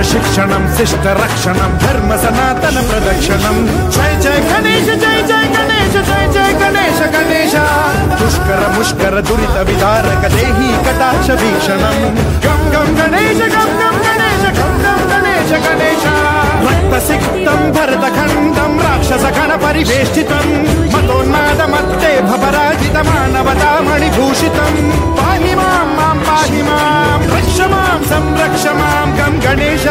शिक्षणं शिष्ट रक्षणं धर्म सनातन प्रदक्षिणं जय जय गणेश जय जय गणेश जय जय गणेश गणेश दुष्कर मुष्कर दुरित विदारक देहि कटाक्ष वीक्षणं गम गम गणेश गम गम गणेश गम गम गणेश गणेश रक्तसिक्तं भरतखण्डं राक्षस गण परिवेष्टितं मतोन्माद मत्ते भवराजित मानवता मणिभूषितं पाहि मां मां पाहि मां रक्ष मां संरक्ष मां गम गणेश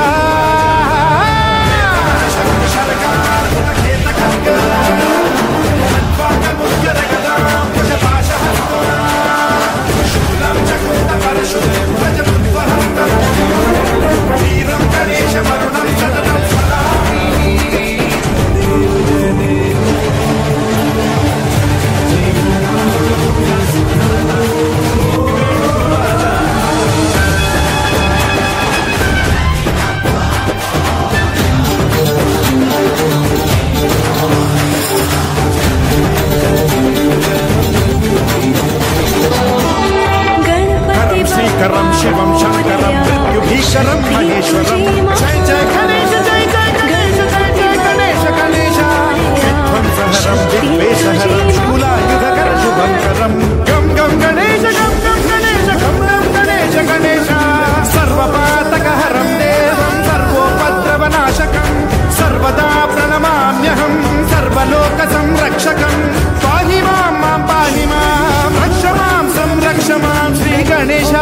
करम शिवम शंकरम मृत्युभीकरम महेश्वरम जय जय गणेश जय जय गणेश जय जय गणेश गणेश विध्वंसहरम विद्वेषहरम शूलायुधकर शुभंकरम गम गम गणेश गम गम गणेश गम गम गणेश गणेश सर्वपातकहरम देवं सर्वोपद्रवनाशकं सर्वदा प्रणमाम्यहं सर्वलोक संरक्षकं पाहि मां मां पाहि मां रक्ष मां संरक्ष मां श्री गणेश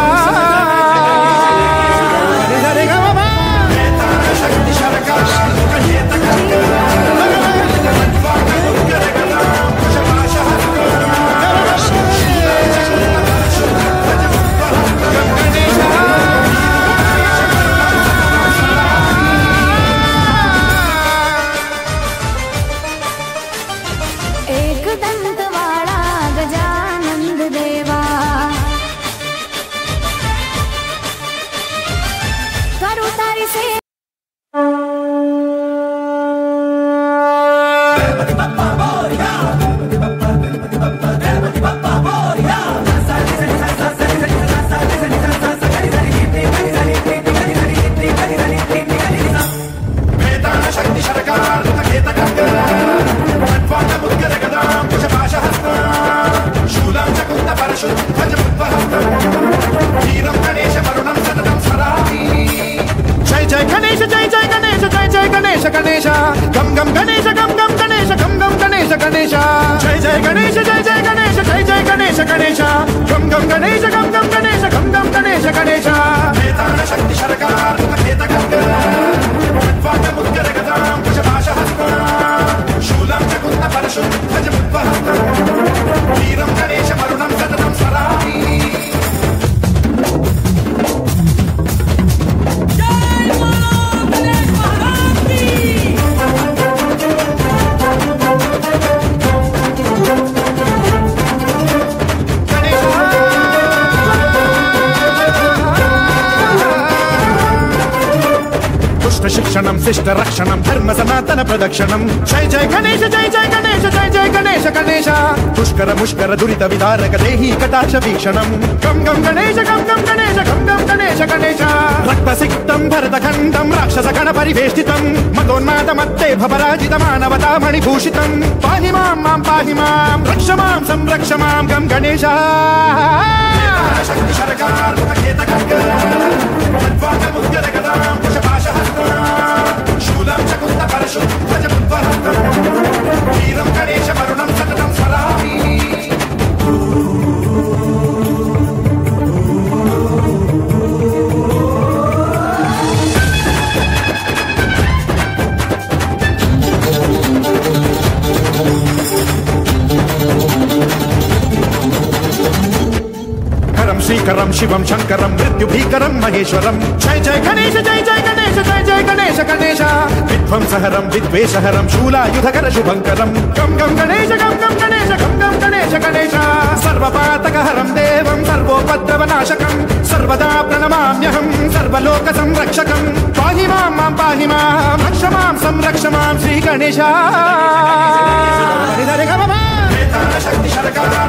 गणेश गम गम गणेश गम गम गणेश गम गम गणेश गणेश जय जय गणेश जय जय गणेश जय जय गणेश गणेश गम गम गणेश गम गम गणेश गम गम गणेश गणेश शक्ति सरकार शूलं चकुन्द परशु भज वीरं गणेश वरुणं सततं स्मरामि शिष्ट रक्षणं धर्म सनातन प्रदक्षिणं जय जय गणेश जय जय गणेश जय जय गणेश गणेश पुष्कर मुष्कर दुरित विदारक देहि कटाक्ष वीक्षणं गम गम गणेश गम गम गणेश गम गम गणेश गणेश रक्तसिक्तं भरतखण्डं राक्षस गण परिवेष्टितं मदोन्माद मत्ते भवराजित मानवता मणिभूषितं पाहि मां रक्ष मां संरक्ष मां गम गणेश शक्ति सरकार केत खड्ग तद्वाद मुद्गद गदां कुशपाशहस्तं शूलं चकुन्द परशु भज बुद्वहस्तं वीरं गणेश वरुणं सततं स्मरामि श्रीकरं शिवं शंकरं मृत्युभीकरं महेश्वरं जय जय गणेश जय जय गणेश जय जय गणेश गणेश विध्वंसहरं विद्वेषहरं शूलायुधकर शुभंकरं गम गम गणेश गम गम गणेश गम गम गणेश गणेश सर्वपातकहरं देवं सर्वोपद्रवनाशकं सर्वदा प्रणमाम्यहं सर्वलोक संरक्षकं पाहि मां रक्ष मां संरक्ष मां श्री गणेश शक्ति सरकार